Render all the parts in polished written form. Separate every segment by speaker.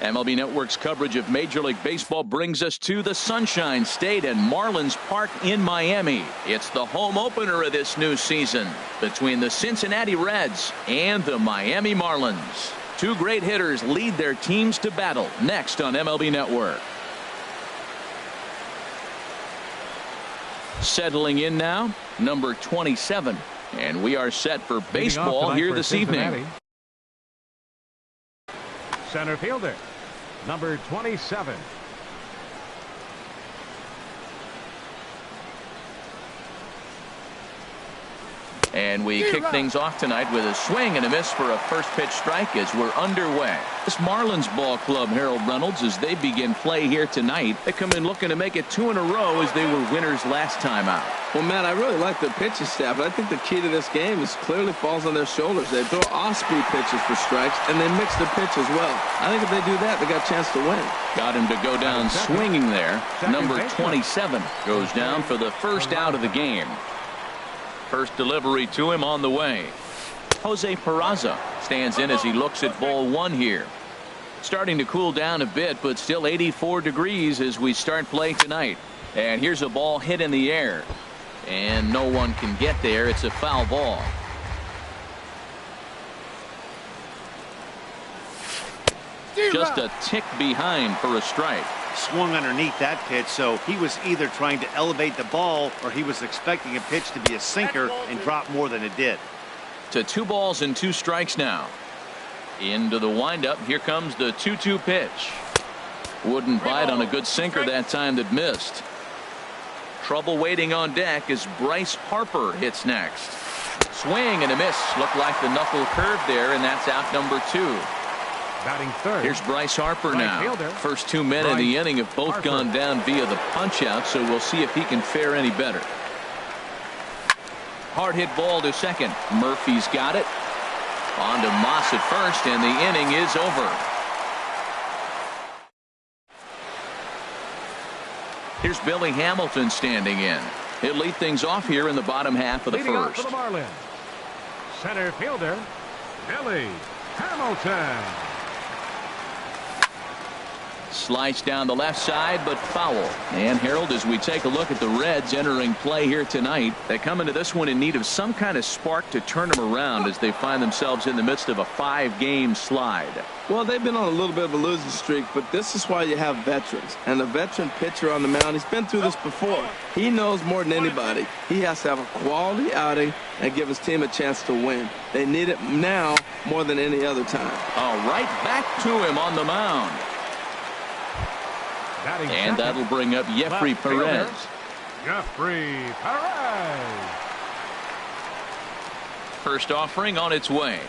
Speaker 1: MLB Network's coverage of Major League Baseball brings us to the Sunshine State and Marlins Park in Miami. It's the home opener of this new season between the Cincinnati Reds and the Miami Marlins. Two great hitters lead their teams to battle next on MLB Network. Settling in now, number 27. And we are set for baseball here this evening.
Speaker 2: Center fielder, number 27.
Speaker 1: And we kick things off tonight with a swing and a miss for a first pitch strike as we're underway. This Marlins ball club, Harold Reynolds, as they begin play here tonight. They come in looking to make it 2 in a row as they were winners last time out.
Speaker 3: Well, Matt, I really like the pitching staff, but I think the key to this game is clearly falls on their shoulders. They throw off-speed pitches for strikes, and they mix the pitch as well. I think if they do that, they got a chance to win.
Speaker 1: Got him to go down swinging there. Number 27 goes down for the first out of the game. First delivery to him on the way. Jose Peraza stands in as he looks at ball 1 here. Starting to cool down a bit, but still 84 degrees as we start play tonight. And here's a ball hit in the air. And no one can get there. It's a foul ball. Just a tick behind for a strike.
Speaker 4: Swung underneath that pitch, so he was either trying to elevate the ball or he was expecting a pitch to be a sinker and drop more than it did.
Speaker 1: To 2 balls and 2 strikes now. Into the windup. Here comes the 2-2 pitch. Wouldn't bite on a good sinker that time that missed. Trouble waiting on deck as Bryce Harper hits next. Swing and a miss. Looked like the knuckle curve there, and that's out number 2.
Speaker 2: Batting third.
Speaker 1: Here's Bryce Harper now.
Speaker 2: Fielder.
Speaker 1: First 2 men in the inning have both gone down via the punch out, so we'll see if he can fare any better. Hard hit ball to second. Murphy's got it. On to Moss at first, and the inning is over. Here's Billy Hamilton standing in. He'll lead things off here in the bottom half of the
Speaker 2: Leading
Speaker 1: first.
Speaker 2: off for the Marlins, center fielder Billy Hamilton.
Speaker 1: Sliced down the left side, but foul. And Harold, as we take a look at the Reds entering play here tonight, they come into this one in need of some kind of spark to turn them around as they find themselves in the midst of a 5-game slide.
Speaker 3: Well, they've been on a little bit of a losing streak, but this is why you have veterans. And a veteran pitcher on the mound, he's been through this before. He knows more than anybody. He has to have a quality outing and give his team a chance to win. They need it now more than any other time.
Speaker 1: All right, back to him on the mound. And that'll bring up Jeffrey Perez.
Speaker 2: Jeffrey Perez.
Speaker 1: First offering on its way.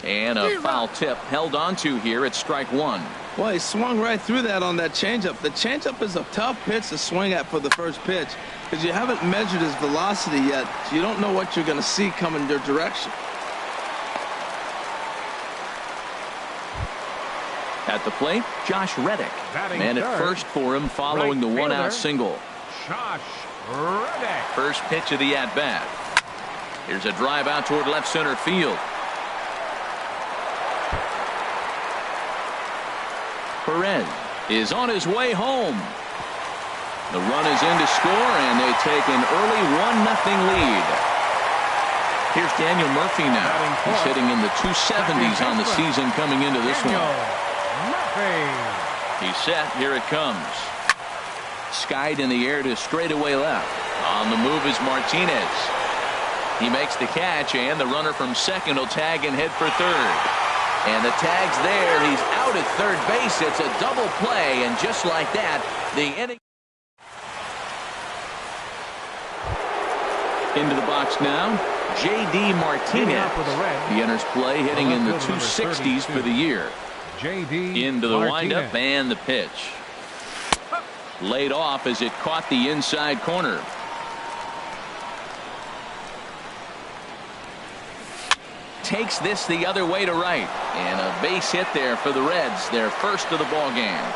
Speaker 1: And a foul tip held onto here at strike 1.
Speaker 3: Well, he swung right through that on that changeup. The changeup is a tough pitch to swing at for the first pitch because you haven't measured his velocity yet. So you don't know what you're going to see coming your direction.
Speaker 1: At the plate, Josh Reddick. Man at first for him following the 1-out single.
Speaker 2: Josh Reddick.
Speaker 1: First pitch of the at-bat. Here's a drive out toward left center field. Perez is on his way home. The run is in to score, and they take an early 1-0 lead. Here's Daniel Murphy now. He's hitting in the 270s on the season coming into this one. He's set. Here it comes. Skied in the air to straightaway left. On the move is Martinez. He makes the catch, and the runner from second will tag and head for third. And the tag's there. He's out at third base. It's a double play, and just like that, the inning. Into the box now, J.D. Martinez. He enters play hitting in the 260s for the year. Into the windup and the pitch. Laid off as it caught the inside corner. Takes this the other way to right. And a base hit there for the Reds, their first of the ball game.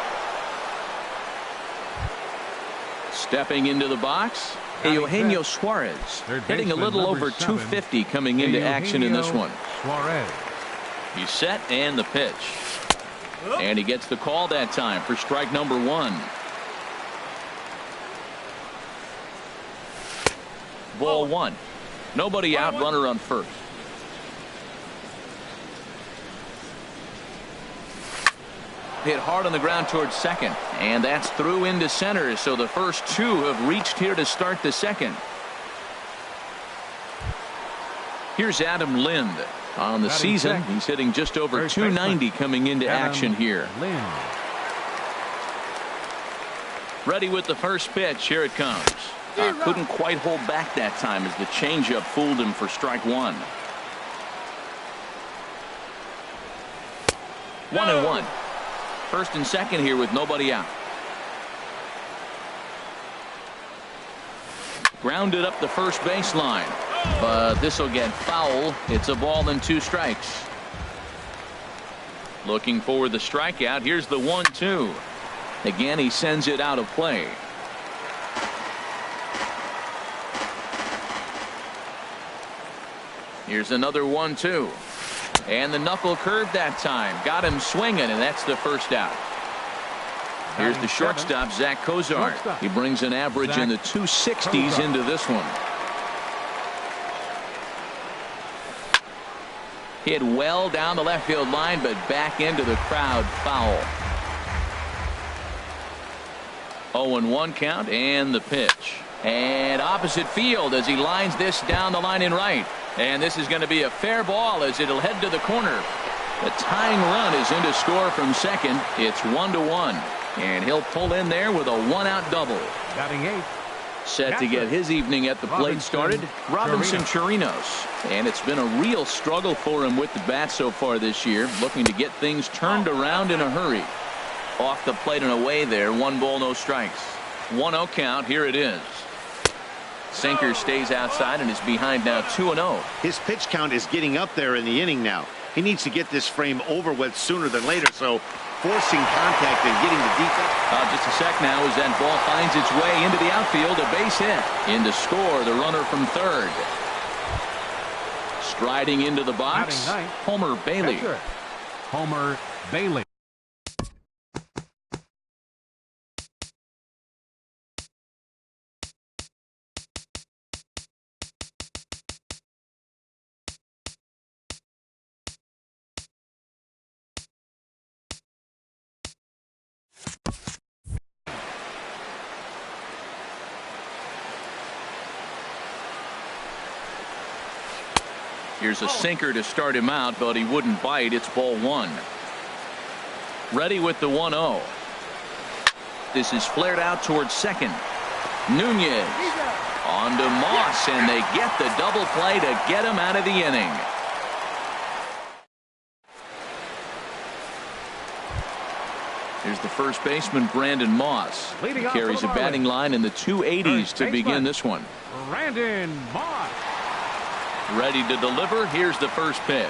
Speaker 1: Stepping into the box, Eugenio Suarez, hitting a little over 250 coming into action in this one.
Speaker 2: Suarez.
Speaker 1: He's set and the pitch. And he gets the call that time for strike number 1. Ball 1. Nobody out, runner on first. Hit hard on the ground towards second, and that's through into center, so the first 2 have reached here to start the second. Here's Adam Lind. On the season, he's hitting just over 290 coming into action here. Ready with the first pitch. Here it comes. Couldn't quite hold back that time as the changeup fooled him for strike 1. 1-1. First and second here with nobody out. Grounded up the first baseline, but this will get foul. It's a ball and 2 strikes. Looking for the strikeout. Here's the 1-2. Again, he sends it out of play. Here's another 1-2. And the knuckle curve that time. Got him swinging, and that's the first out. Here's the shortstop, Zach Cozart. He brings an average in the 260s into this one. Hit well down the left field line, but back into the crowd, foul. 0-1 count, and the pitch. And opposite field as he lines this down the line in right. And this is going to be a fair ball as it'll head to the corner. The tying run is in to score from second. It's 1-1. And he'll pull in there with a 1-out double.
Speaker 2: Batting 8.
Speaker 1: Set to get his evening at the plate started, Robinson Chirinos. And it's been a real struggle for him with the bat so far this year, looking to get things turned around in a hurry. Off the plate and away there, 1 ball, no strikes. 1-0 count, here it is. Sinker stays outside and is behind now 2-0.
Speaker 4: His pitch count is getting up there in the inning now. He needs to get this frame over with sooner than later, so forcing contact and getting the defense.
Speaker 1: Just a sec now as that ball finds its way into the outfield. A base hit. In to score, the runner from third. Striding into the box, Homer Bailey.
Speaker 2: Homer Bailey.
Speaker 1: Here's a sinker to start him out, but he wouldn't bite. It's ball 1. Ready with the 1-0. This is flared out towards second. Nunez on to Moss, and they get the double play to get him out of the inning. Here's the first baseman, Brandon Moss. He carries a batting line in the 280s to begin this one.
Speaker 2: Brandon Moss.
Speaker 1: Ready to deliver. Here's the first pitch.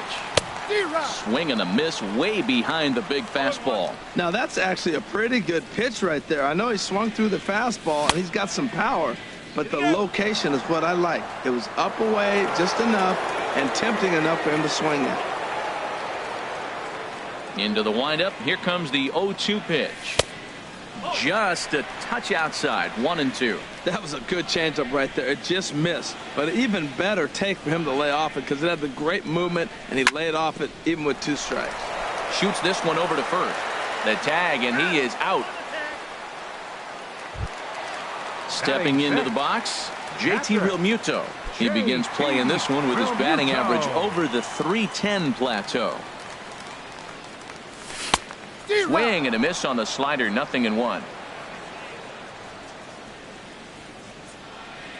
Speaker 1: Swing and a miss way behind the big fastball.
Speaker 3: Now that's actually a pretty good pitch right there. I know he swung through the fastball and he's got some power, but the location is what I like. It was up away just enough and tempting enough for him to swing it.
Speaker 1: Into the windup. Here comes the 0-2 pitch. Just a touch outside. 1-2.
Speaker 3: That was a good changeup right there. It just missed. But an even better take for him to lay off it because it had the great movement and he laid off it even with 2 strikes.
Speaker 1: Shoots this one over to first. The tag, and he is out. Stepping into the box, JT Realmuto. He begins playing this one with his batting average over the .310 plateau. Swing and a miss on the slider. 0-1.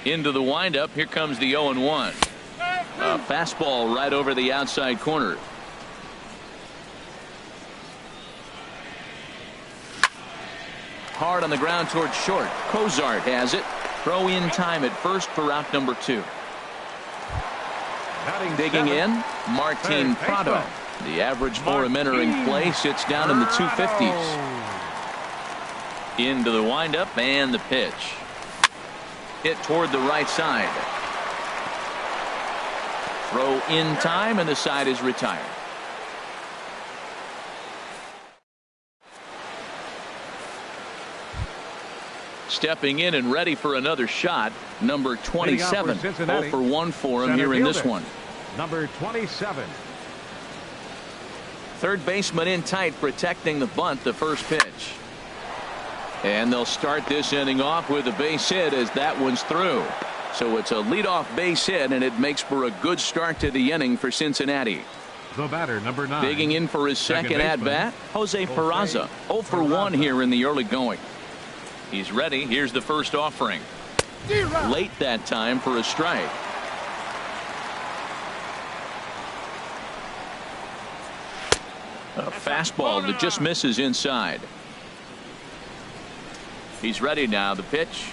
Speaker 1: Into the windup. Here comes the 0-1. A fastball right over the outside corner. Hard on the ground towards short. Cozart has it. Throw in time at first for out number 2. Digging in, Martin Prado. The average for him entering play sits down in the 250s. Into the windup and the pitch. Hit toward the right side. Throw in time, and the side is retired. Stepping in and ready for another shot, number 27. 0 for 1 for him here in this one.
Speaker 2: Number 27.
Speaker 1: Third baseman in tight, protecting the bunt, the first pitch. And they'll start this inning off with a base hit as that one's through. So it's a leadoff base hit, and it makes for a good start to the inning for Cincinnati.
Speaker 2: The batter, number 9.
Speaker 1: Digging in for his second at-bat, Jose Peraza. 0 for 1 here in the early going. He's ready. Here's the first offering. Late that time for a strike. A fastball that just misses inside. He's ready now. The pitch.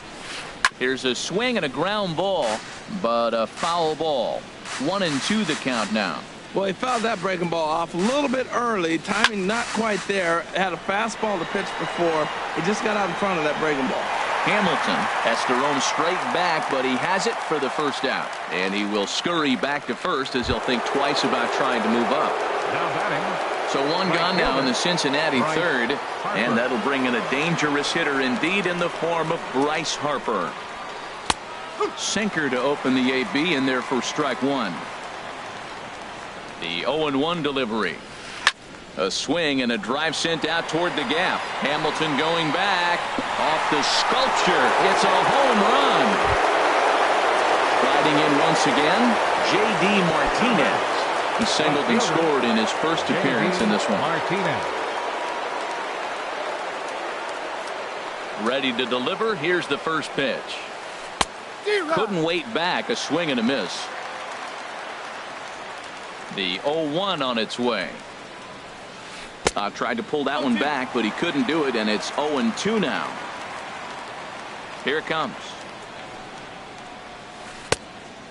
Speaker 1: Here's a swing and a ground ball, but a foul ball. 1-2 the count now.
Speaker 3: Well, he fouled that breaking ball off a little bit early. Timing not quite there. Had a fastball to pitch before. He just got out in front of that breaking ball.
Speaker 1: Hamilton has to roam straight back, but he has it for the first out. And he will scurry back to first as he'll think twice about trying to move up.
Speaker 2: Now batting.
Speaker 1: So one gone now in the Cincinnati third. And that'll bring in a dangerous hitter indeed in the form of Bryce Harper. Sinker to open the AB in there for strike one. The 0-1 delivery. A swing and a drive sent out toward the gap. Hamilton going back. Off the sculpture. It's a home run. Sliding in once again, J.D. Martinez. He singled and scored in his first appearance in this one.
Speaker 2: Martinez.
Speaker 1: Ready to deliver. Here's the first pitch. Couldn't wait back. A swing and a miss. The 0-1 on its way. Tried to pull that one back, but he couldn't do it, and it's 0-2 now. Here it comes.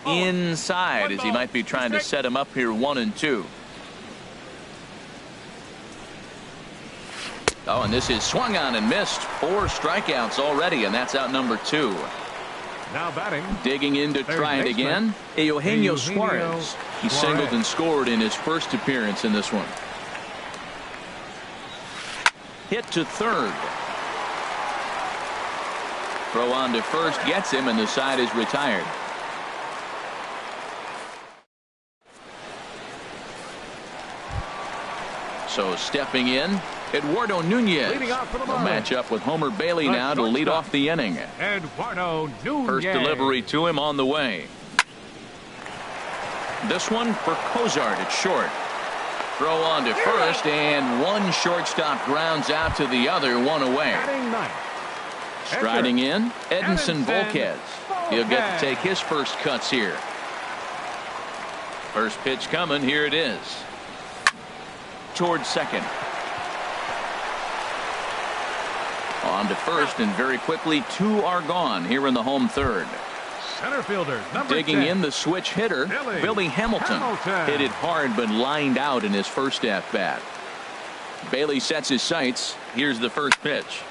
Speaker 1: Inside, as he might be trying to set him up here 1-2. Oh, and this is swung on and missed. 4 strikeouts already, and that's out number 2.
Speaker 2: Now batting.
Speaker 1: Digging in to try it again, Eugenio Suarez. He singled and scored in his first appearance in this one. Hit to third. Throw on to first gets him, and the side is retired. So stepping in, Eduardo Nunez. They'll match up with Homer Bailey now to lead off the inning.
Speaker 2: Eduardo Nunez.
Speaker 1: First delivery to him on the way. This one for Cozart at short. Throw on to first, and one shortstop grounds out to the other, one away. Striding in, Edinson Volquez. He'll get to take his first cuts here. First pitch coming. Here it is. Towards second. On to first, and very quickly 2 are gone here in the home third.
Speaker 2: Center fielder, number
Speaker 1: Digging
Speaker 2: 10.
Speaker 1: in, the switch hitter, Billy Hamilton. Hit it hard but lined out in his first at-bat. Bailey sets his sights. Here's the first pitch.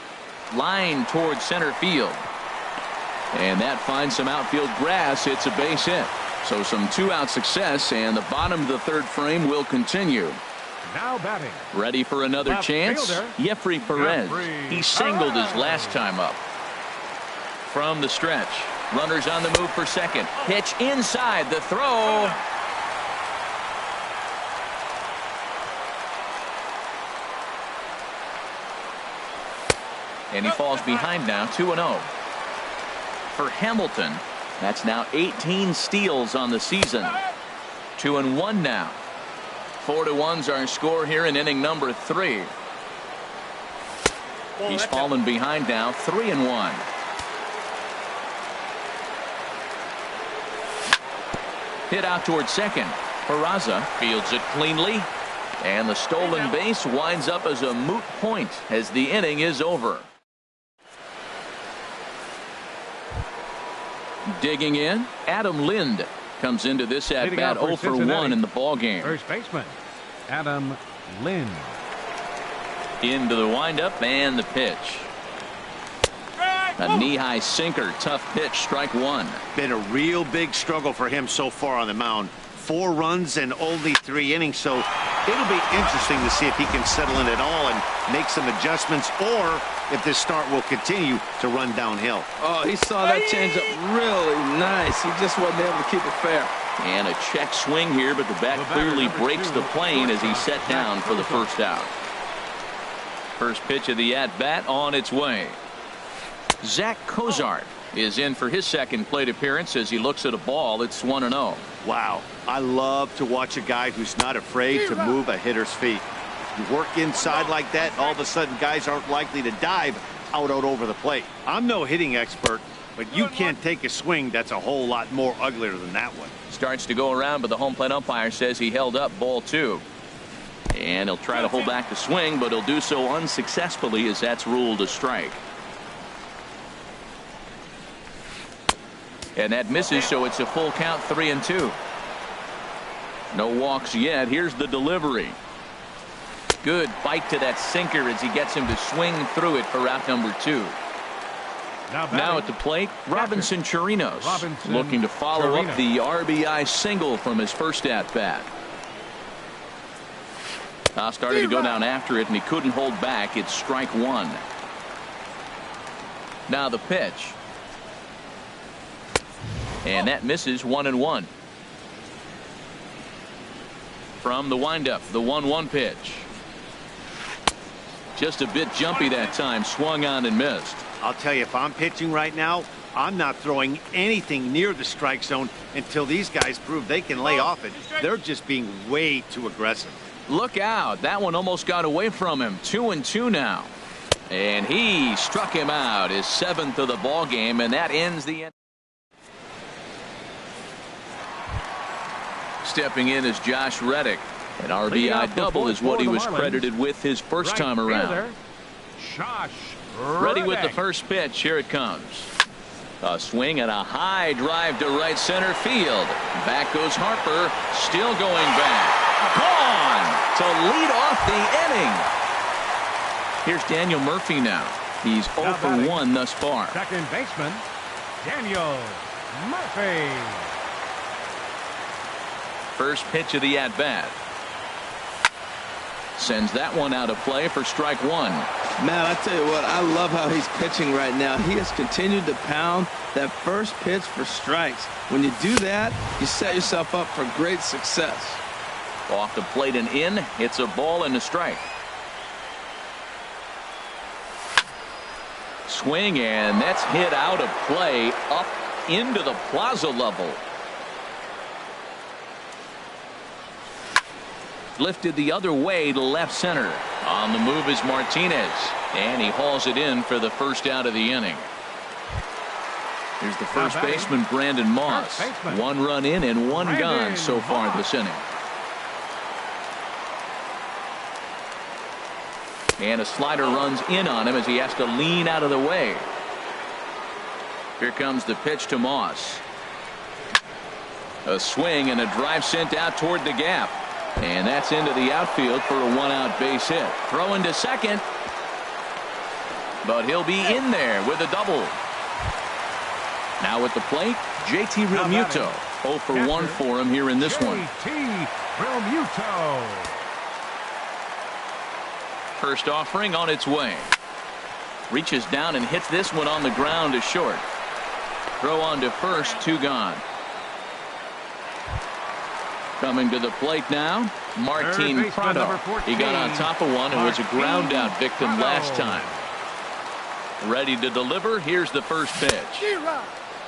Speaker 1: Line towards center field. And that finds some outfield grass. It's a base hit. So some 2-out success, and the bottom of the third frame will continue.
Speaker 2: Now batting.
Speaker 1: Ready for another
Speaker 2: Left
Speaker 1: chance?
Speaker 2: fielder,
Speaker 1: Jeffrey Perez.
Speaker 2: Jeffrey
Speaker 1: He singled his
Speaker 2: Perez.
Speaker 1: last time up. From the stretch. Runners on the move for second. Pitch inside. The throw. And he falls behind now, 2-0. For Hamilton, that's now 18 steals on the season. 2-1 now. 4-1's our score here in inning number 3. He's fallen behind now, 3-1. Hit out towards second. Peraza fields it cleanly. And the stolen base winds up as a moot point as the inning is over. Digging in, Adam Lind comes into this at bat 0 for 1 in the ball game.
Speaker 2: First baseman, Adam Lind.
Speaker 1: Into the windup and the pitch. A knee-high sinker, tough pitch, strike one.
Speaker 4: Been a real big struggle for him so far on the mound. 4 runs and only 3 innings, so it'll be interesting to see if he can settle in at all and make some adjustments, or if this start will continue to run downhill.
Speaker 3: Oh, he saw that changeup really nice. He just wasn't able to keep it fair.
Speaker 1: And a check swing here, but the bat clearly breaks the plane as he's set down for the first out. First pitch of the at-bat on its way. Zach Cozart is in for his second plate appearance as he looks at a ball. It's 1-0.
Speaker 4: Wow, I love to watch a guy who's not afraid to move a hitter's feet. You work inside like that, all of a sudden guys aren't likely to dive out over the plate. I'm no hitting expert, but you can't take a swing that's a whole lot more uglier than that one.
Speaker 1: Starts to go around, but the home plate umpire says he held up ball 2. And he'll try to hold back the swing, but he'll do so unsuccessfully as that's ruled a strike. And that misses, so it's a full count, 3-2. No walks yet. Here's the delivery. Good bite to that sinker as he gets him to swing through it for out number 2. Now at the plate, Robinson Chirinos looking to follow up the RBI single from his first at-bat. Started to go down after it, and he couldn't hold back. It's strike 1. Now the pitch. And that misses, 1-1. From the windup, the 1-1 pitch. Just a bit jumpy that time, swung on and missed.
Speaker 4: I'll tell you, if I'm pitching right now, I'm not throwing anything near the strike zone until these guys prove they can lay off it. They're just being way too aggressive.
Speaker 1: Look out. That one almost got away from him. 2-2 now. And he struck him out, his 7th of the ball game, and that ends the end. Stepping in is Josh Reddick. An RBI double is what he was credited with his first time around. Ready with the first pitch. Here it comes. A swing and a high drive to right center field. Back goes Harper. Still going back. Gone to lead off the inning. Here's Daniel Murphy now. He's 0 for 1 thus far.
Speaker 2: Second baseman, Daniel Murphy.
Speaker 1: First pitch of the at-bat. Sends that one out of play for strike 1.
Speaker 3: Man, I tell you what, I love how he's pitching right now. He has continued to pound that first pitch for strikes. When you do that, you set yourself up for great success.
Speaker 1: Off the plate and in. It's a ball and a strike. Swing, and that's hit out of play up into the plaza level. Lifted the other way to left center. On the move is Martinez, and he hauls it in for the first out of the inning. Here's the first baseman, Brandon Moss. 1 run in and 1 gone so far this inning. And a slider runs in on him as he has to lean out of the way. Here comes the pitch to Moss. A swing and a drive sent out toward the gap. And that's into the outfield for a 1-out base hit. Throw into second. But he'll be in there with a double. Now at the plate, JT Realmuto. 0 for 1 for him here in this one.
Speaker 2: JT Realmuto.
Speaker 1: First offering on its way. Reaches down and hits this one on the ground to short. Throw on to first, 2 gone. Coming to the plate now, Martin Prado. He got on top of one and was a ground out victim last time. Ready to deliver. Here's the first pitch.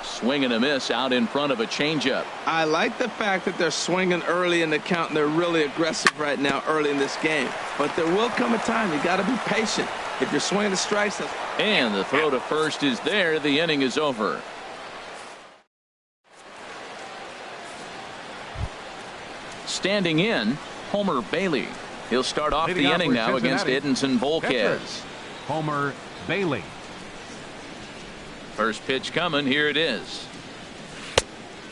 Speaker 1: Swing and a miss out in front of a changeup.
Speaker 3: I like the fact that they're swinging early in the count, and they're really aggressive right now early in this game. But there will come a time you got to be patient. If you're swinging the strikes.
Speaker 1: And the throw to first is there. The inning is over. Standing in, Homer Bailey. He'll start off the inning now against Edinson Volquez.
Speaker 2: Homer Bailey.
Speaker 1: First pitch coming. Here it is.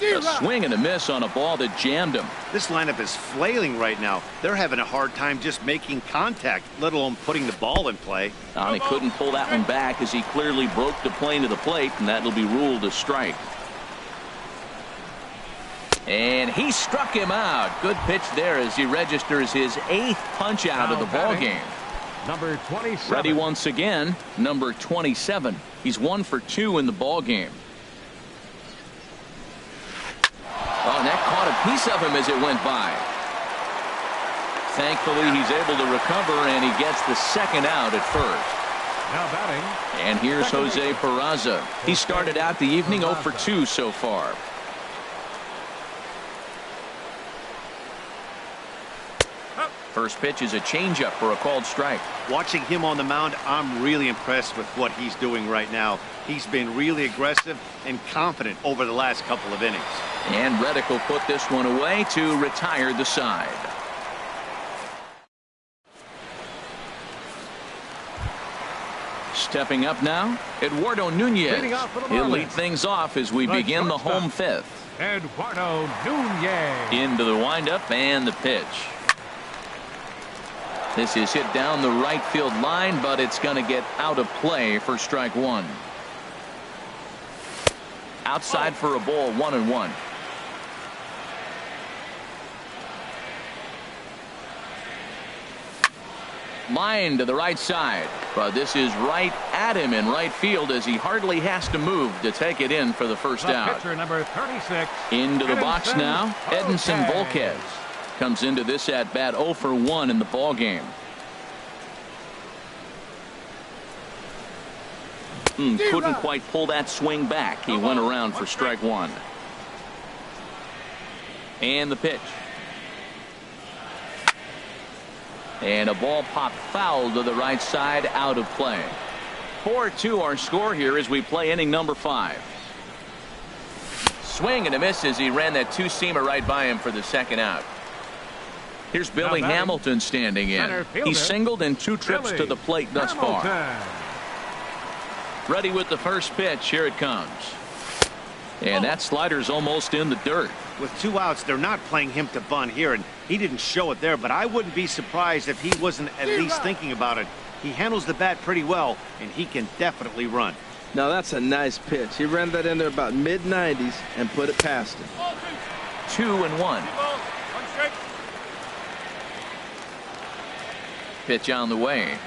Speaker 1: A swing and a miss on a ball that jammed him.
Speaker 4: This lineup is flailing right now. They're having a hard time just making contact, let alone putting the ball in play.
Speaker 1: And he couldn't pull that one back as he clearly broke the plane to the plate, and that'll be ruled a strike. And he struck him out. Good pitch there as he registers his 8th punch out of the ball game.
Speaker 2: Number 27.
Speaker 1: Ready once again, number 27. He's 1 for 2 in the ball game. Oh, and that caught a piece of him as it went by. Thankfully, he's able to recover, and he gets the 2nd out at first.
Speaker 2: Now batting.
Speaker 1: And here's Jose Peraza. He started out the evening 0 for 2 so far. First pitch is a changeup for a called strike.
Speaker 4: Watching him on the mound, I'm really impressed with what he's doing right now. He's been really aggressive and confident over the last couple of innings.
Speaker 1: And Reddick will put this one away to retire the side. Stepping up now, Eduardo Nunez. He'll lead things off as we begin the home 5th.
Speaker 2: Eduardo Nunez.
Speaker 1: Into the windup and the pitch. This is hit down the right field line, but it's going to get out of play for strike 1. Outside for a ball, 1-1. Line to the right side, but this is right at him in right field as he hardly has to move to take it in for the first out.
Speaker 2: Pitcher number 36.
Speaker 1: Into the box now, Edinson Volquez comes into this at bat 0 for 1 in the ball game. Couldn't quite pull that swing back. He went around for strike 1. And the pitch. And a ball popped foul to the right side, out of play. 4-2 our score here as we play inning number 5. Swing and a miss as he ran that 2-seamer right by him for the 2nd out. Here's Billy Hamilton standing in. He singled in 2 trips to the plate thus far. Ready with the first pitch. Here it comes. And that slider's almost in the dirt.
Speaker 4: With 2 outs, they're not playing him to bunt here, and he didn't show it there, but I wouldn't be surprised if he wasn't at least thinking about it. He handles the bat pretty well, and he can definitely run.
Speaker 3: Now that's a nice pitch. He ran that in there about mid-90s and put it past him.
Speaker 1: 2-1. Pitch on the way.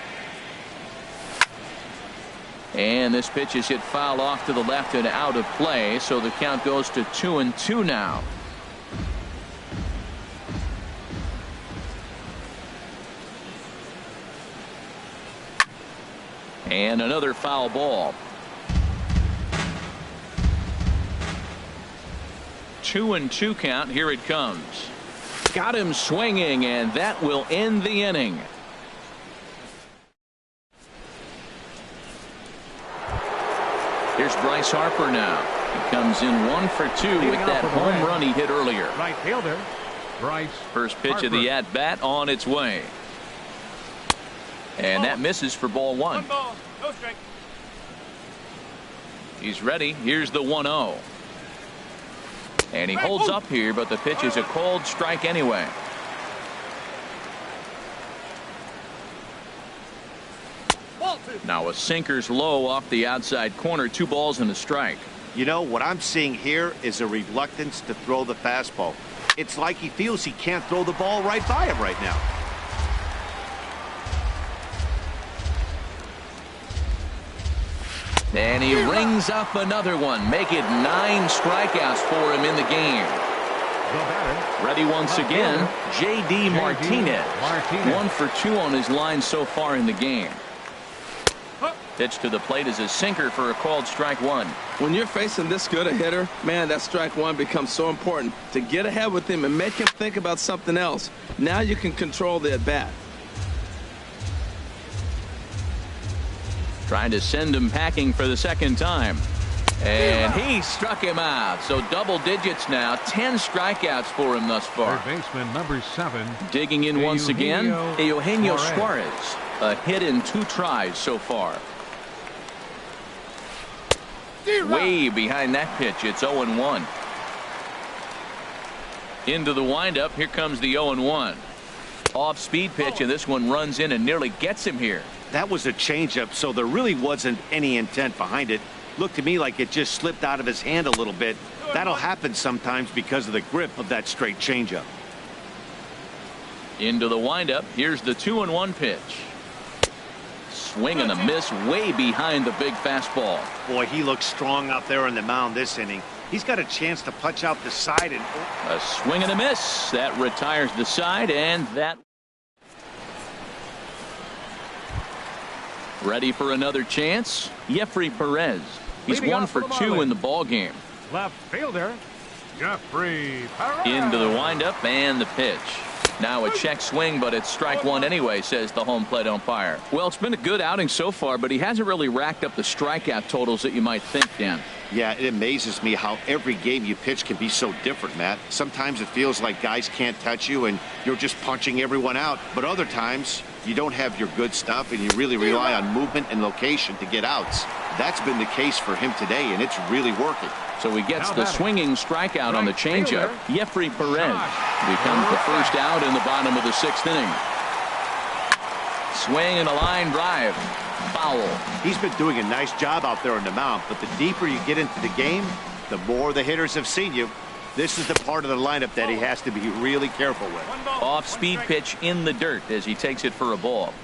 Speaker 1: And this pitch is hit foul off to the left and out of play, so the count goes to 2-2 now. And another foul ball. 2-2 count. Here it comes. Got him swinging, and that will end the inning. Here's Bryce Harper now. He comes in 1 for 2 with that home run he hit earlier.
Speaker 2: Right fielder, Bryce.
Speaker 1: First pitch
Speaker 2: Harper.
Speaker 1: of the at-bat on its way. And that misses for ball 1.
Speaker 2: 1 ball, no strike.
Speaker 1: He's ready. Here's the 1-0. And he holds up here, but the pitch is a called strike anyway. Now a sinker's low off the outside corner. 2 balls and a strike.
Speaker 4: You know, what I'm seeing here is a reluctance to throw the fastball. It's like he feels he can't throw the ball right by him right now.
Speaker 1: And he rings up another one. Make it 9 strikeouts for him in the game. Ready once again, J.D. Martinez. 1 for 2 on his line so far in the game. Pitch to the plate is a sinker for a called strike 1.
Speaker 3: When you're facing this good a hitter, man, that strike 1 becomes so important to get ahead with him and make him think about something else. Now you can control the at-bat.
Speaker 1: Trying to send him packing for the 2nd time. And he struck him out. So double digits now. 10 strikeouts for him thus far.
Speaker 2: Third baseman number 7.
Speaker 1: Digging in once again, Eugenio Suarez. A hit in 2 tries so far. Way behind that pitch. It's 0-1. Into the windup. Here comes the 0-1. Off-speed pitch, and this one runs in and nearly gets him here.
Speaker 4: That was a changeup, so there really wasn't any intent behind it. Looked to me like it just slipped out of his hand a little bit. That'll happen sometimes because of the grip of that straight changeup.
Speaker 1: Into the windup. Here's the 2-1 pitch. Swing and a miss way behind the big fastball.
Speaker 4: Boy, he looks strong out there on the mound this inning. He's got a chance to punch out the side. And
Speaker 1: a swing and a miss. That retires the side, and that. Ready for another chance? Jeffrey Perez. He's 1 for 2 in the ball game.
Speaker 2: Left fielder, Jeffrey Perez.
Speaker 1: Into the windup and the pitch. Now a check swing, but it's strike one anyway, says the home plate umpire. Well, it's been a good outing so far, but he hasn't really racked up the strikeout totals that you might think, Dan.
Speaker 4: Yeah, it amazes me how every game you pitch can be so different, Matt. Sometimes it feels like guys can't touch you and you're just punching everyone out. But other times you don't have your good stuff and you really rely on movement and location to get outs. That's been the case for him today, and it's really working.
Speaker 1: So he gets the swinging strikeout on the changeup. Jeffrey Perez becomes the first out in the bottom of the 6th inning. Swing and a line drive. Foul.
Speaker 4: He's been doing a nice job out there on the mound, but the deeper you get into the game, the more the hitters have seen you. This is the part of the lineup that he has to be really careful with.
Speaker 1: Off-speed pitch in the dirt as he takes it for a ball.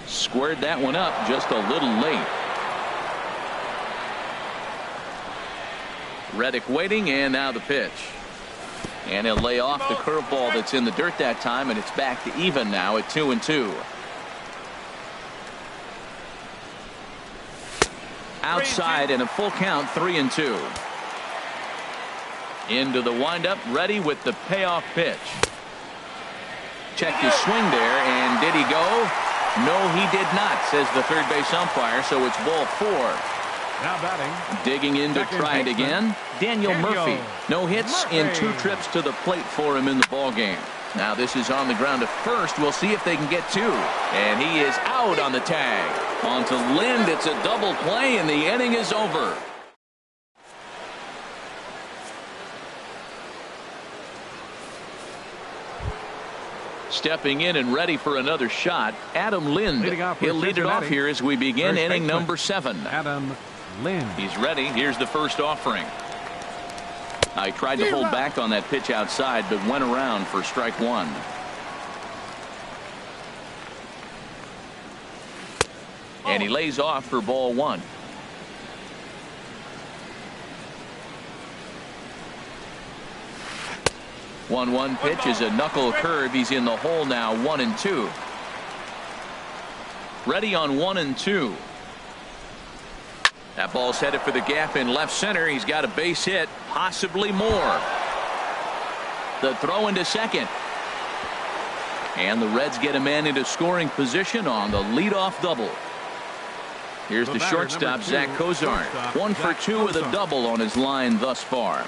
Speaker 1: Squared that one up just a little late. Reddick waiting, and now the pitch. And he'll lay off the curveball that's in the dirt that time, and it's back to even now at 2-2. Outside and a full count, 3-2. Into the windup, ready with the payoff pitch. Checked his swing there, and did he go? No, he did not, says the third base umpire, so it's ball 4.
Speaker 2: Now batting.
Speaker 1: Digging in to try it again. Daniel Murphy. No hits in 2 trips to the plate for him in the ball game. Now this is on the ground at first. We'll see if they can get 2. And he is out on the tag. On to Lind. It's a double play, and the inning is over. Stepping in and ready for another shot, Adam Lind. He'll lead it off here as we begin inning number 7.
Speaker 2: Adam Lind.
Speaker 1: He's ready. Here's the first offering. I tried to hold back on that pitch outside, but went around for strike 1. And he lays off for ball 1. One pitch is a knuckle curve. He's in the hole now, 1-2. Ready on 1-2. That ball's headed for the gap in left center. He's got a base hit, possibly more. The throw into second. And the Reds get a man into scoring position on the leadoff double. Here's the shortstop, Zach Cozart. 1 for 2 with a double on his line thus far.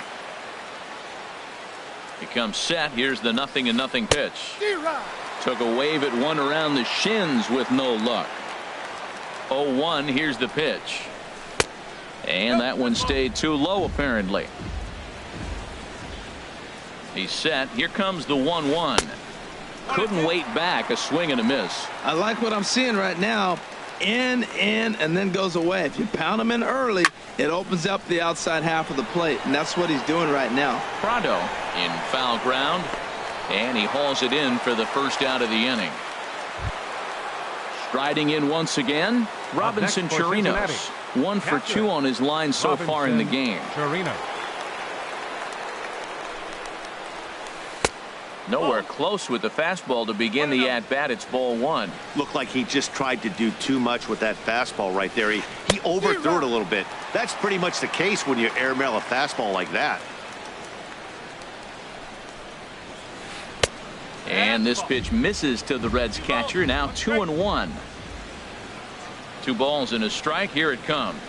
Speaker 1: He comes set. Here's the 0-0 pitch. Took a wave at one around the shins with no luck. 0-1. Here's the pitch. And that one stayed too low, apparently. He's set. Here comes the 1-1. Couldn't wait back. A swing and a miss.
Speaker 3: I like what I'm seeing right now. In, and then goes away. If you pound him in early, it opens up the outside half of the plate, and that's what he's doing right now.
Speaker 1: Prado in foul ground, and he hauls it in for the first out of the inning. Striding in once again, Robinson Chirinos. 1 for 2 on his line so far in the game. Nowhere close with the fastball to begin the at-bat. It's ball 1.
Speaker 4: Looked like he just tried to do too much with that fastball right there. He overthrew it a little bit. That's pretty much the case when you airmail a fastball like that.
Speaker 1: And this pitch misses to the Reds catcher. Now 2-1. 2 balls and a strike. Here it comes.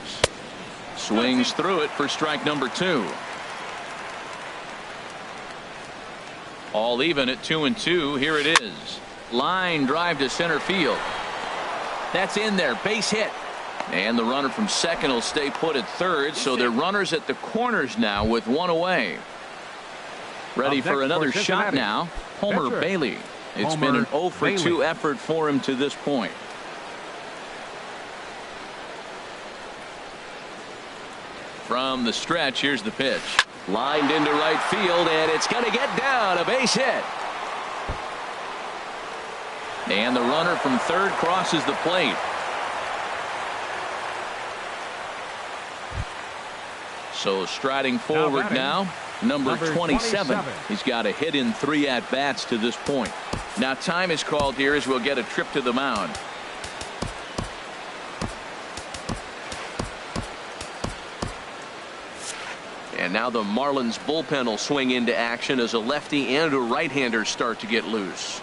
Speaker 1: Swings through it for strike number 2. All even at 2-2. Here it is. Line drive to center field. That's in there. Base hit. And the runner from second will stay put at third, so they're runners at the corners now with one away. Ready for another shot now, Homer Bailey. It's been an 0 for 2 effort for him to this point. From the stretch, here's the pitch. Lined into right field, and it's going to get down, a base hit. And the runner from third crosses the plate. So striding forward now, number 27. He's got a hit in 3 at-bats to this point. Now time is called here as we'll get a trip to the mound. And now the Marlins bullpen will swing into action as a lefty and a right-hander start to get loose.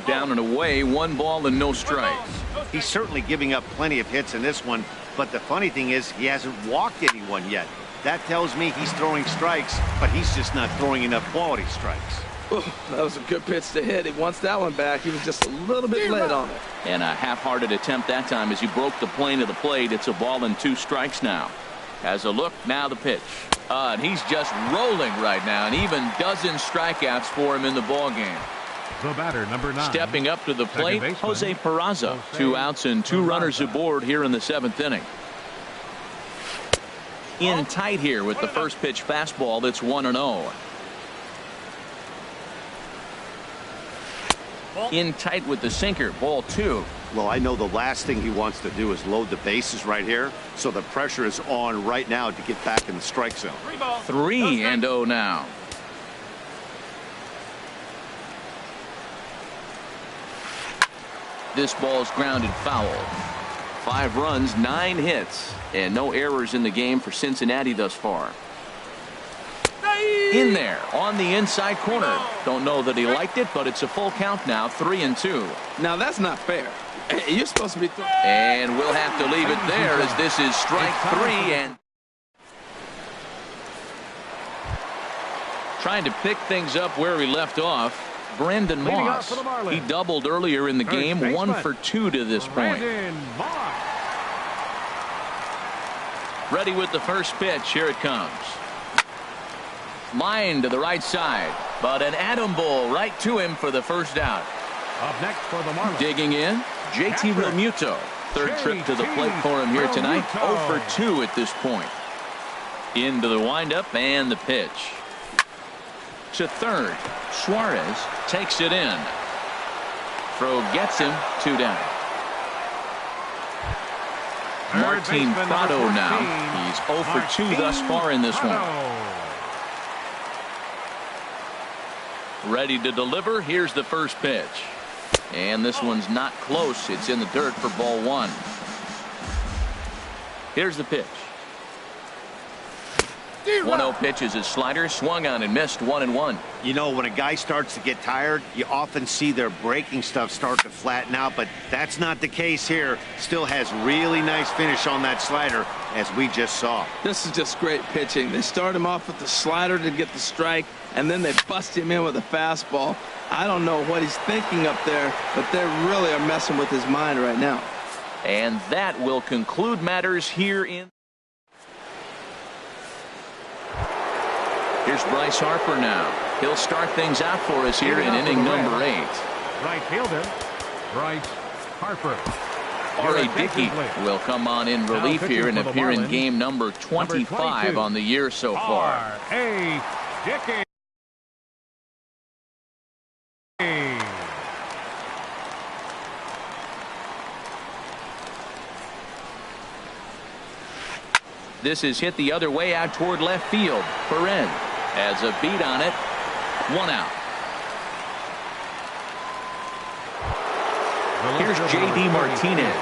Speaker 1: Down and away, 1 ball and no strikes.
Speaker 4: He's certainly giving up plenty of hits in this one, but the funny thing is he hasn't walked anyone yet. That tells me he's throwing strikes, but he's just not throwing enough quality strikes.
Speaker 3: Ooh, that was a good pitch to hit. He wants that one back. He was just a little bit late on it.
Speaker 1: And a half-hearted attempt that time as he broke the plane of the plate. It's a ball and 2 strikes now. As a look, now the pitch. And he's just rolling right now, and even dozen strikeouts for him in the ball game.
Speaker 2: The batter, number 9.
Speaker 1: Stepping up to the plate, Jose Peraza. 2 outs and 2 runners aboard here in the 7th inning. In tight here with the first pitch fastball that's 1-0. In tight with the sinker, ball 2.
Speaker 4: Well, I know the last thing he wants to do is load the bases right here, so the pressure is on right now to get back in the strike zone.
Speaker 1: 3-0 now. This ball's grounded foul. 5 runs, 9 hits, and no errors in the game for Cincinnati thus far. In there on the inside corner. Don't know that he liked it, but it's a full count now, 3-2.
Speaker 3: Now that's not fair. You're supposed to be
Speaker 1: and we'll have to leave it there as this is strike 3. And trying to pick things up where we left off, Brandon Moss. He doubled earlier in the game, 1 for 2 to this point. Ready with the first pitch. Here it comes. Line to the right side, but an atom ball right to him for the first out.
Speaker 2: Up next for the Marlins.
Speaker 1: Digging in, JT Realmuto. Third trip to the plate for him here tonight. 0 for 2 at this point. Into the windup and the pitch. To third, Suarez takes it in. Throw gets him, 2 down. Martin Prado now. He's 0 for 2 thus far in this one. Ready to deliver. Here's the first pitch. And this one's not close. It's in the dirt for ball 1. Here's the pitch. 1-0 pitch is his slider, swung on and missed, 1-1.
Speaker 4: You know, when a guy starts to get tired, you often see their breaking stuff start to flatten out, but that's not the case here. Still has really nice finish on that slider, as we just saw.
Speaker 3: This is just great pitching. They start him off with the slider to get the strike, and then they bust him in with a fastball. I don't know what he's thinking up there, but they really are messing with his mind right now.
Speaker 1: And that will conclude matters here in. Here's Bryce Harper now. He'll start things out for us here in inning number 8.
Speaker 2: Right fielder, Bryce Harper.
Speaker 1: R.A. Dickey will come on in relief here and appear in game number 25 on the year so far.
Speaker 2: R.A. Dickey.
Speaker 1: This is hit the other way out toward left field. Perez has a beat on it. 1 out. Here's J.D. Martinez.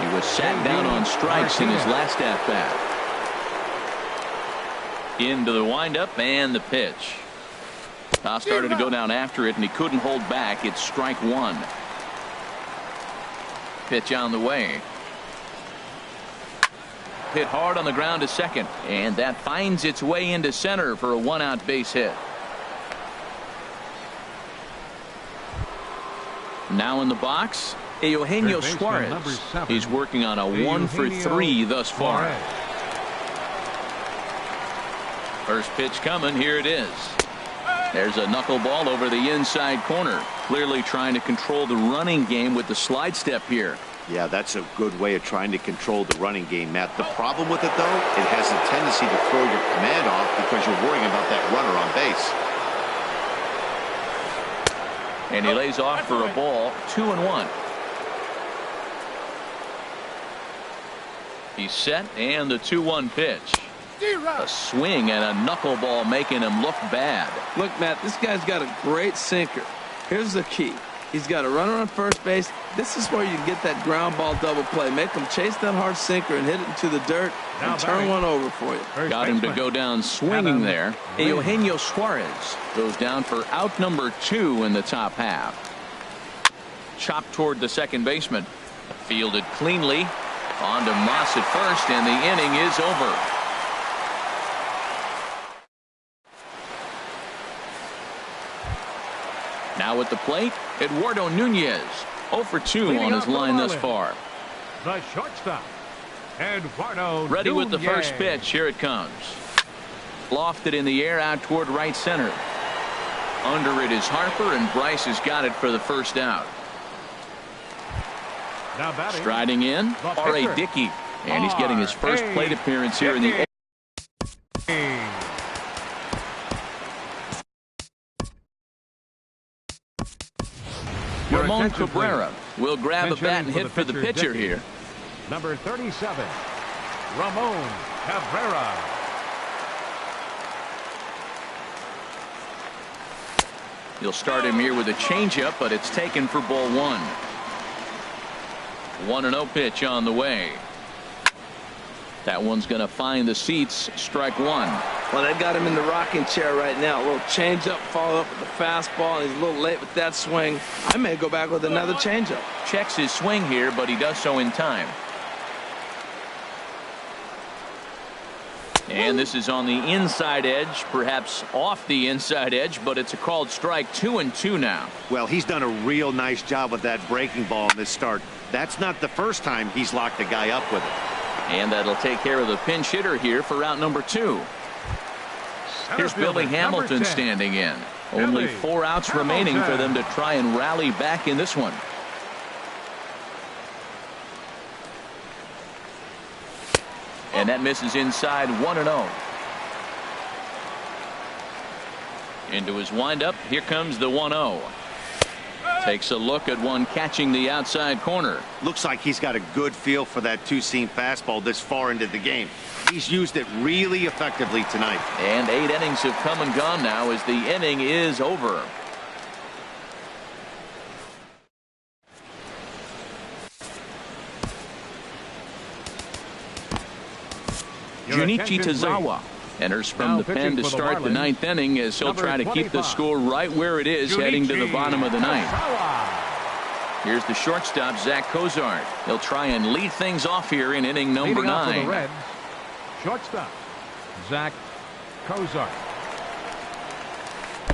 Speaker 1: He was sat down on strikes in his last at-bat. Into the windup and the pitch. Toss started to go down after it, and he couldn't hold back. It's strike 1. Pitch on the way. Hit hard on the ground to second, and that finds its way into center for a 1-out base hit. Now in the box, Eugenio Suarez. He's working on a 1 for 3 thus far. First pitch coming. Here it is. There's a knuckleball over the inside corner. Clearly trying to control the running game with the slide step here.
Speaker 4: Yeah, that's a good way of trying to control the running game, Matt. The problem with it, though, it has a tendency to throw your command off because you're worrying about that runner on base.
Speaker 1: And he lays off for a ball. 2-1. He's set, and the 2-1 pitch. A swing and a knuckleball making him look bad.
Speaker 3: Look, Matt, this guy's got a great sinker. Here's the key. He's got a runner on first base. This is where you get that ground ball double play. Make him chase that hard sinker and hit it into the dirt and turn one over for you.
Speaker 1: Got him to go down swinging there. Eugenio Suarez goes down for out number 2 in the top half. Chopped toward the second baseman. Fielded cleanly. On to Moss at first, and the inning is over. Now at the plate, Eduardo Nunez. 0 for 2 on his line thus far.
Speaker 2: The shortstop, Eduardo
Speaker 1: Ready with the
Speaker 2: Nunez.
Speaker 1: first pitch. Here it comes. Lofted in the air out toward right center. Under it is Harper, and Bryce has got it for the first out.
Speaker 2: Now batting,
Speaker 1: Striding in, R.A. Dickey. And he's getting his first plate appearance here in the Ramon Cabrera will grab a bat and hit for the pitcher here.
Speaker 2: Number 37, Ramon Cabrera.
Speaker 1: He'll start him here with a changeup, but it's taken for ball 1. 1-0 pitch on the way. That one's going to find the seats. Strike 1.
Speaker 3: Well, they got him in the rocking chair right now. A little changeup, follow up with the fastball. He's a little late with that swing. I may go back with another changeup.
Speaker 1: Checks his swing here, but he does so in time. And this is on the inside edge, perhaps off the inside edge, but it's a called strike. 2-2 now.
Speaker 4: Well, he's done a real nice job with that breaking ball in this start. That's not the first time he's locked a guy up with it.
Speaker 1: And that'll take care of the pinch hitter here for out number 2. Here's Billy Hamilton standing in. Only 4 outs remaining for them to try and rally back in this one. And that misses inside. 1-0. Into his windup. Here comes the 1-0. Takes a look at one catching the outside corner.
Speaker 4: Looks like he's got a good feel for that two-seam fastball this far into the game. He's used it really effectively tonight.
Speaker 1: And 8 innings have come and gone now as the inning is over. Junichi Tazawa enters from the pen to start the 9th inning as he'll try to keep the score right where it is heading to the bottom of the 9th. Here's the shortstop, Zach Cozart. He'll try and lead things off here in inning number 9.
Speaker 2: Shortstop, Zach Cozart.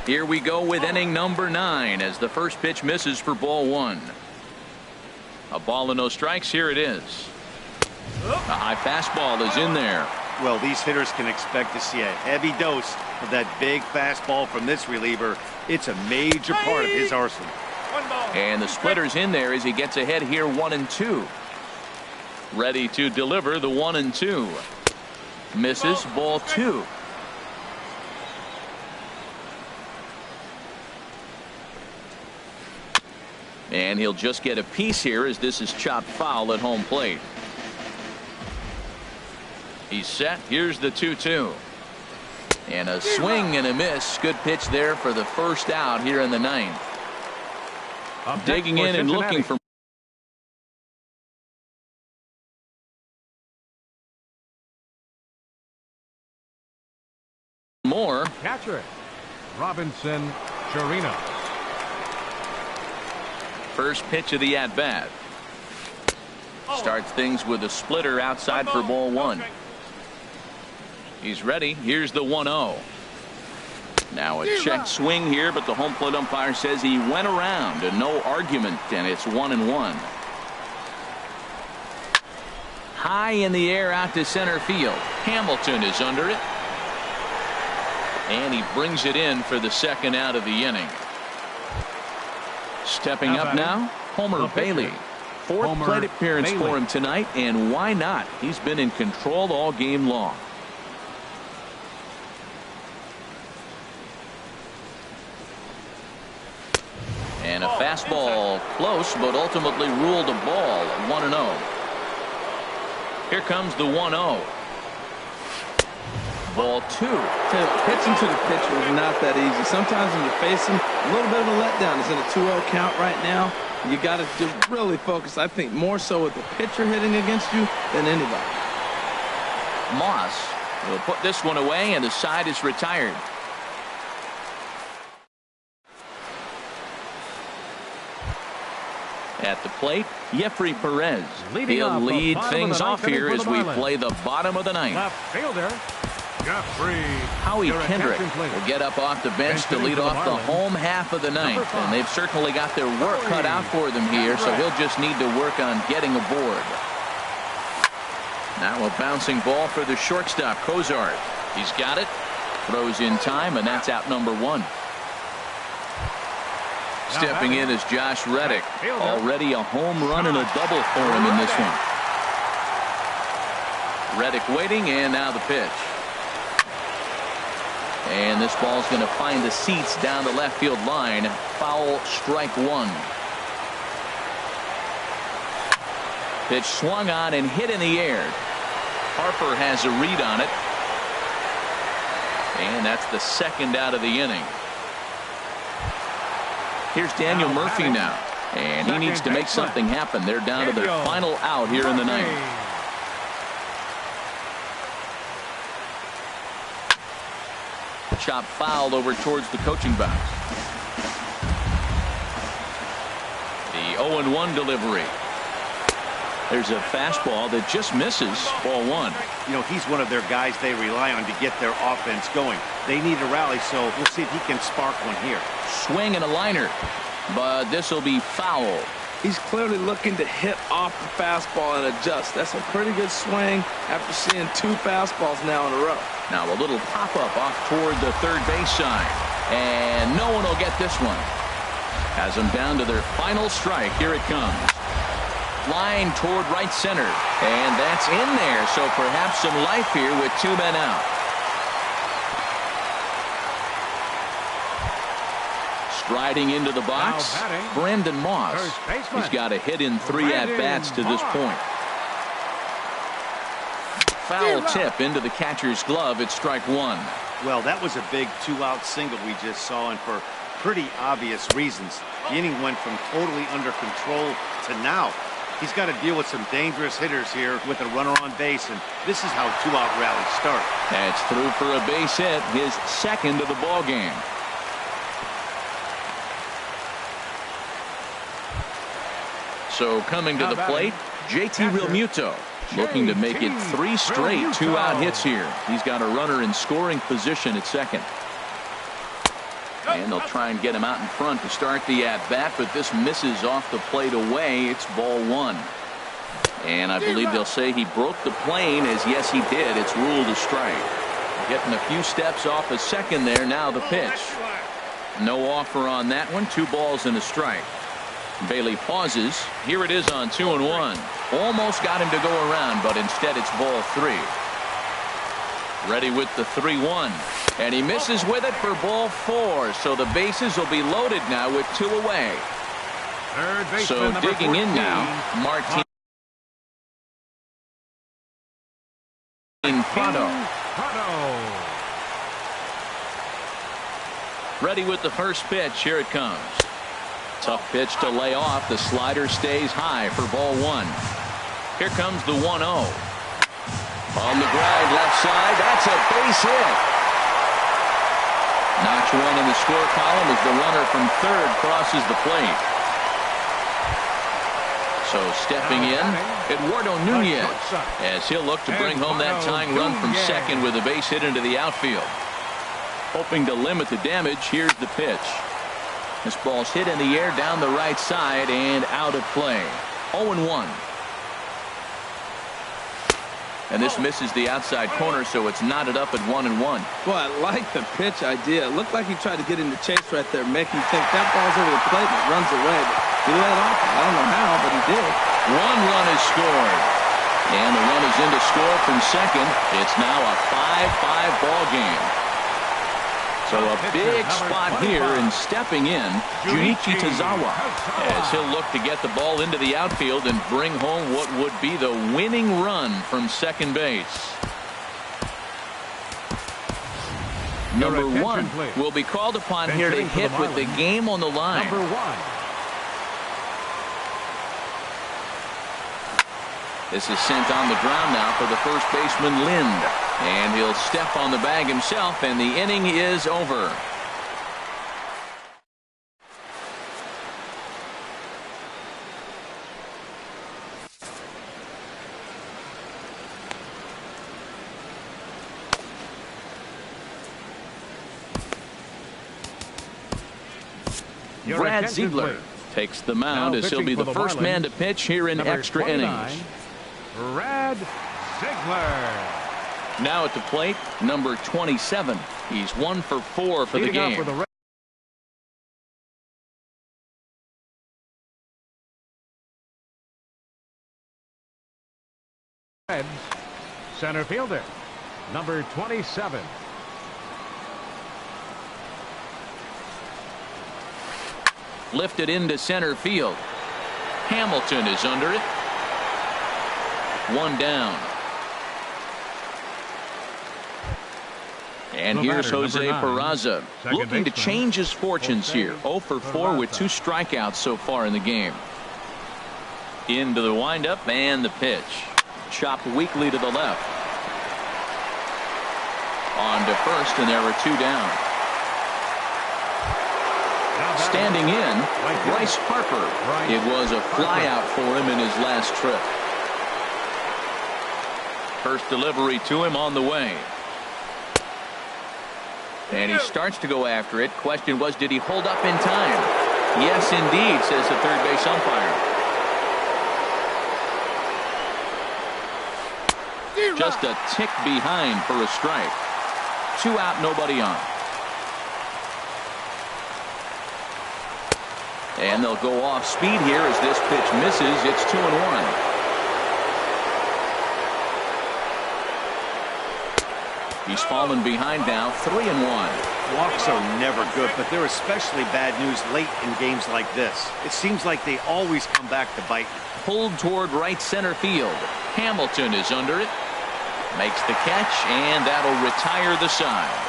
Speaker 1: Here we go with inning number 9 as the first pitch misses for ball 1. A ball and no strikes. Here it is. A high fastball is in there.
Speaker 4: Well, these hitters can expect to see a heavy dose of that big fastball from this reliever. It's a major part of his arsenal.
Speaker 1: And the splitter's in there as he gets ahead here. 1-2. Ready to deliver the 1-2. Misses. Ball 2. And he'll just get a piece here as this is chopped foul at home plate. He's set. Here's the 2-2. And a swing and a miss. Good pitch there for the first out here in the 9th. Digging in and looking for more.
Speaker 2: Catcher, Robinson Chirino.
Speaker 1: First pitch of the at-bat. Starts things with a splitter outside for ball 1. He's ready. Here's the 1-0. Now a check swing here, but the home plate umpire says he went around and no argument, and it's 1-1. High in the air out to center field. Hamilton is under it. And he brings it in for the second out of the inning. Stepping up now, Homer Bailey. Fourth plate appearance for him tonight, and why not? He's been in control all game long. And a fastball close, but ultimately ruled a ball. 1-0. Here comes the 1-0. Ball 2.
Speaker 3: Pitching to the pitcher is not that easy. Sometimes when you face him, a little bit of a letdown. It's in a 2-0 count right now. You got to really focus, I think, more so with the pitcher hitting against you than anybody.
Speaker 1: Moss will put this one away, and the side is retired. At the plate, Jeffrey Perez. He'll lead things off here as we play the bottom of the ninth.
Speaker 2: Left fielder, Jeffrey.
Speaker 1: Howie Kendrick will get up off the bench to lead off the home half of the ninth. And they've certainly got their work cut out for them here, so he'll just need to work on getting aboard. Now a bouncing ball for the shortstop, Cozart. He's got it. Throws in time, and that's out number 1. Stepping in is Josh Reddick. Already a home run and a double for him in this one. Reddick waiting, and now the pitch. And this ball's going to find the seats down the left field line. Foul, strike 1. Pitch swung on and hit in the air. Harper has a read on it. And that's the second out of the inning. Here's Daniel Murphy now, and he needs to make something happen. They're down to their final out here in the ninth. Chop foul over towards the coaching box. The 0-1 delivery. There's a fastball that just misses. Ball 1.
Speaker 4: You know, he's one of their guys they rely on to get their offense going. They need a rally, so we'll see if he can spark one here.
Speaker 1: Swing and a liner, but this will be foul.
Speaker 3: He's clearly looking to hit off the fastball and adjust. That's a pretty good swing after seeing 2 fastballs now in a row.
Speaker 1: Now a little pop-up off toward the third base side, and no one will get this one. Has them down to their final strike. Here it comes. Line toward right center, and that's in there, so perhaps some life here with 2 men out. Striding into the box, Brandon Moss. He's got a hit in 3 at-bats to this point. Foul tip into the catcher's glove. It's strike 1.
Speaker 4: Well, that was a big 2-out single we just saw, and for pretty obvious reasons. The inning went from totally under control to now. He's got to deal with some dangerous hitters here with a runner on base, and this is how 2-out rallies start.
Speaker 1: That's through for a base hit, his second of the ball game. So coming to the plate, JT Realmuto, looking to make it 3 straight 2-out hits here. He's got a runner in scoring position at second. And they'll try and get him out in front to start the at-bat, but this misses off the plate away. It's ball 1. And I believe they'll say he broke the plane, as yes he did. It's ruled a strike. Getting a few steps off a second there. Now the pitch. No offer on that one. 2 balls and a strike. Bailey pauses. Here it is on 2-1. Almost got him to go around, but instead it's ball 3. Ready with the 3-1. And he misses with it for ball 4. So the bases will be loaded now with 2 away. So digging in now, Martin Prado. Ready with the first pitch. Here it comes. Tough pitch to lay off. The slider stays high for ball 1. Here comes the 1-0. On the ground left side. That's a base hit. Notch 1 in the score column as the runner from third crosses the plate. So stepping in, Eduardo Nunez, as he'll look to bring home that tying run from second with a base hit into the outfield. Hoping to limit the damage, here's the pitch. This ball's hit in the air down the right side and out of play. 0-1. And this misses the outside corner, so it's knotted up at 1-1.
Speaker 3: Boy, I like the pitch idea. It looked like he tried to get into chase right there, making him think that ball's over the plate and it runs away. But he let off. I don't know how, but he did.
Speaker 1: 1 run is scored. And the run is in to score from second. It's now a 5-5 ball game. So a big spot here, and stepping in, Junichi Tozawa, as he'll look to get the ball into the outfield and bring home what would be the winning run from second base. Number 1 will be called upon here to hit with the game on the line.
Speaker 2: Number 1.
Speaker 1: This is sent on the ground now for the first baseman, Lind. And he'll step on the bag himself, and the inning is over. Brad Ziegler takes the mound as he'll be the first man to pitch here in extra innings.
Speaker 2: Brad Ziegler.
Speaker 1: Now at the plate, number 27. He's 1 for 4 for the game.
Speaker 2: Reds, center fielder, number 27.
Speaker 1: Lifted into center field. Hamilton is under it. 1 down. And here's Jose Peraza, looking to change his fortunes here. 0 for 4 with 2 strikeouts so far in the game. Into the windup and the pitch. Chopped weakly to the left. On to first, and there are 2 down. Standing in, Bryce Harper. It was a flyout for him in his last trip. First delivery to him on the way. And he starts to go after it. Question was, did he hold up in time? Yes, indeed, says the third base umpire. Just a tick behind for a strike. 2 out, nobody on. And they'll go off speed here as this pitch misses. It's 2-1. He's fallen behind now, 3-1.
Speaker 4: Walks are never good, but they're especially bad news late in games like this. It seems like they always come back to bite.
Speaker 1: Pulled toward right center field. Hamilton is under it. Makes the catch, and that'll retire the side.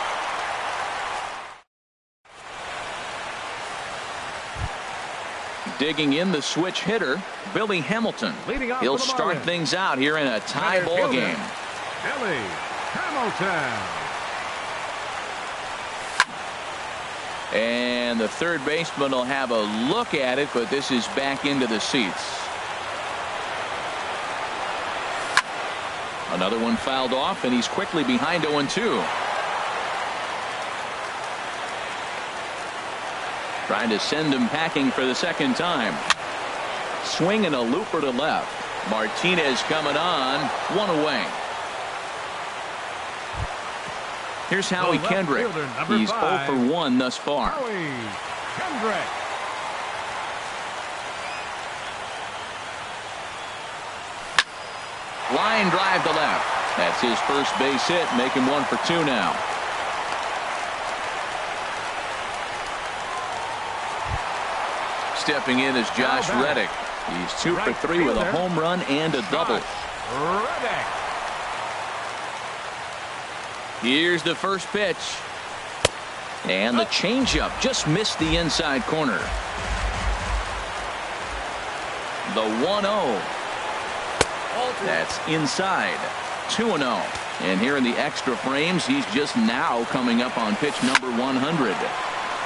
Speaker 1: Digging in the switch hitter, Billy Hamilton. He'll start things out here in a tie ball game.
Speaker 2: Billy Hamilton.
Speaker 1: And the third baseman will have a look at it, but this is back into the seats. Another one fouled off, and he's quickly behind 0-2. Trying to send him packing for the second time. Swinging a looper to left. Martinez coming on. 1 away. Here's Howie Kendrick. He's 0 for 1 thus far.
Speaker 2: Howie Kendrick.
Speaker 1: Line drive to left. That's his first base hit, making 1 for 2 now. Stepping in is Josh Reddick. He's 2 for 3 with a home run and a double.
Speaker 2: Reddick.
Speaker 1: Here's the first pitch. And the changeup just missed the inside corner. The 1-0. That's inside. 2-0. And here in the extra frames, he's just now coming up on pitch number 100.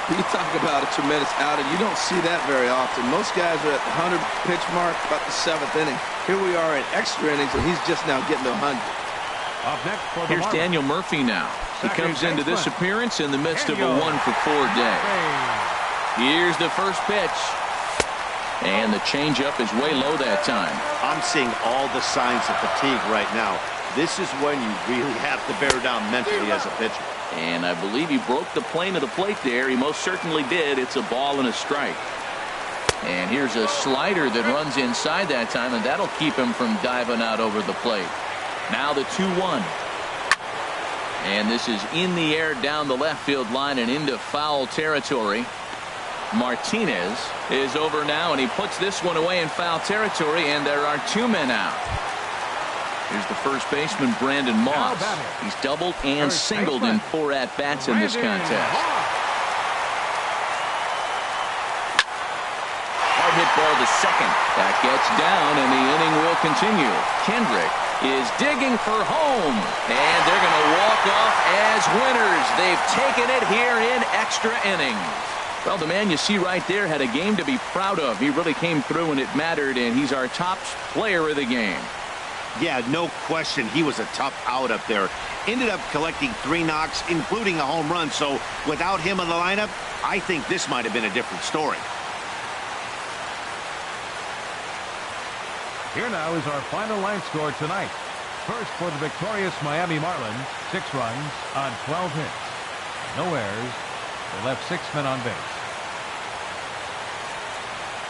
Speaker 3: You talk about a tremendous outing. You don't see that very often. Most guys are at the 100 pitch mark about the 7th inning. Here we are in extra innings, and he's just now getting to 100.
Speaker 2: Up next for the
Speaker 1: Here's
Speaker 2: Marlins.
Speaker 1: Daniel Murphy now. He comes into this appearance in the midst of a 1-for-4 day. Here's the first pitch. And the changeup is way low that time.
Speaker 4: I'm seeing all the signs of fatigue right now. This is when you really have to bear down mentally as a pitcher.
Speaker 1: And I believe he broke the plane of the plate there. He most certainly did. It's a ball and a strike. And here's a slider that runs inside that time, and that'll keep him from diving out over the plate. Now the 2-1. And this is in the air down the left field line and into foul territory. Martinez is over now, and he puts this one away in foul territory, and there are 2 men out. Here's the first baseman, Brandon Moss. He's doubled and singled in 4 at-bats in this contest. Hard hit ball to second. That gets down, and the inning will continue. Kendrick is digging for home, and they're going to walk off as winners. They've taken it here in extra innings. Well, the man you see right there had a game to be proud of. He really came through when it mattered, and he's our top player of the game.
Speaker 4: Yeah, no question. He was a tough out up there. Ended up collecting 3 knocks, including a home run. So without him in the lineup, I think this might have been a different story.
Speaker 2: Here now is our final line score tonight. First for the victorious Miami Marlins, 6 runs on 12 hits. No errors. They left 6 men on base.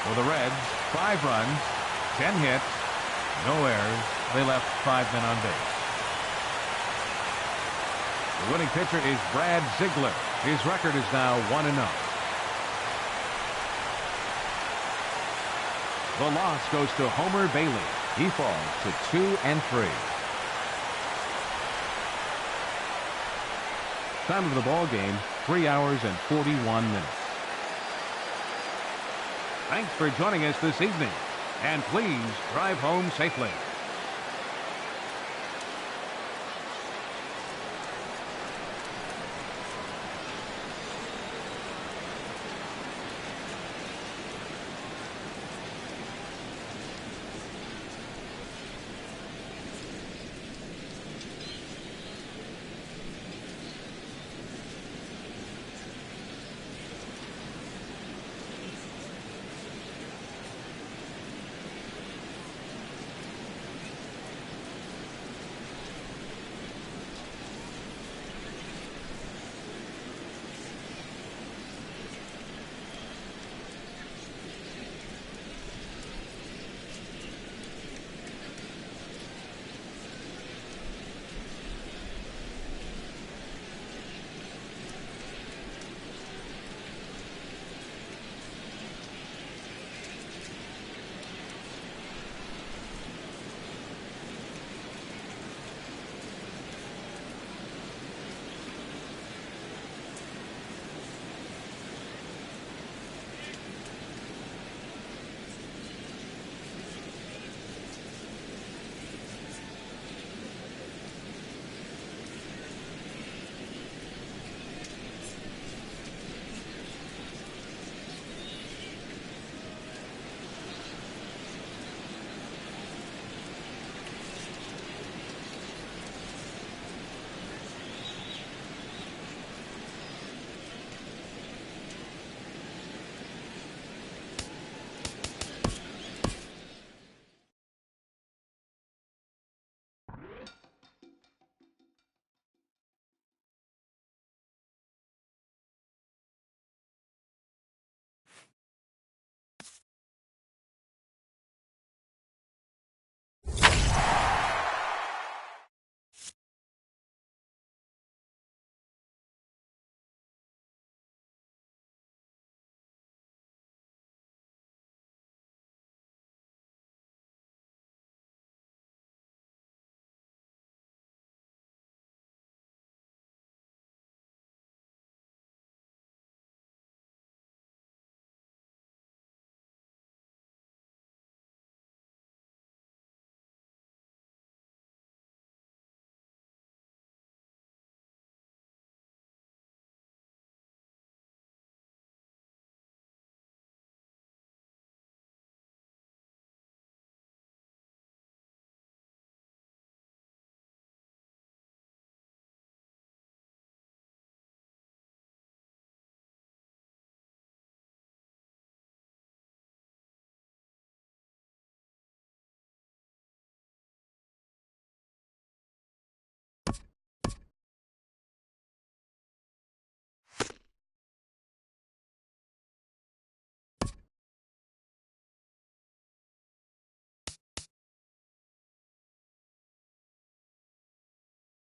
Speaker 2: For the Reds, 5 runs, 10 hits, no errors. They left 5 men on base. The winning pitcher is Brad Ziegler. His record is now 1-0. The loss goes to Homer Bailey. He falls to 2-3. Time of the ball game, 3 hours and 41 minutes. Thanks for joining us this evening, and please drive home safely.